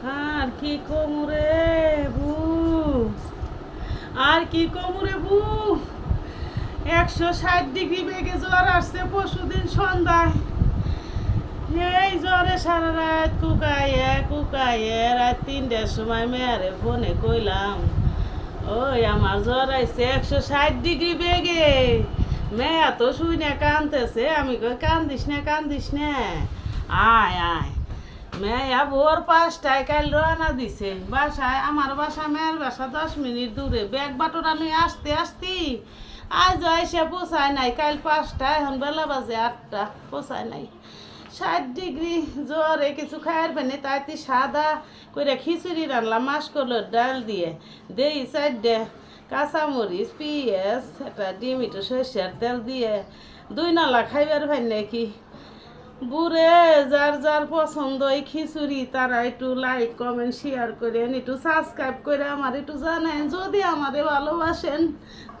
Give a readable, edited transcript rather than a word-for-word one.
আর কি কমুরে বু আর কি কমুরে বু 160 ডিগ্রি বেগে জ্বর আসছে পরশুদিন সন্ধ্যায়। এই জ্বরে সারা রাত কুকাইয়ে কুকাইয়ে রাত 3টার সময় মেয়ারে ফোনে কইলাম, ওই আমার জ্বর আইছে 160 ডিগ্রি বেগে। মেয়া তো শুই না কানতেছে, আমি কই কান্দিস না কান্দিস না, আয় আয়। মেয়া ভোর 5টায় কাল রওনা দিছে বাসায়। আমার বাসা মেয়ের বাসা 10 মিনিট দূরে। ব্যাগ বাটোরা নিয়ে আসতে আসতে আজ এসে পোষায় নাই। কাল 5টায়, এখন বেলা বাজে 8টা, পোষায় নাই। 60 ডিগ্রি জ্বরে কিছু খাইয়ার পানি, তাই সাদা করে খিচুড়ি রান্নাম মাসকলার ডাল দিয়ে, দেই 4টে কাঁচামরিচ পিঁয়াজ একটা ডিম একটু সর্ষের তেল দিয়ে 2 নালা খাইবার ভাই নাকি। বুড়ে যার যার পছন্দ এই খিচুড়ি তারা একটু লাইক কমেন্ট শেয়ার করেন, একটু সাবস্ক্রাইব করে আমার একটু জানেন যদি আমারে ভালোবাসেন।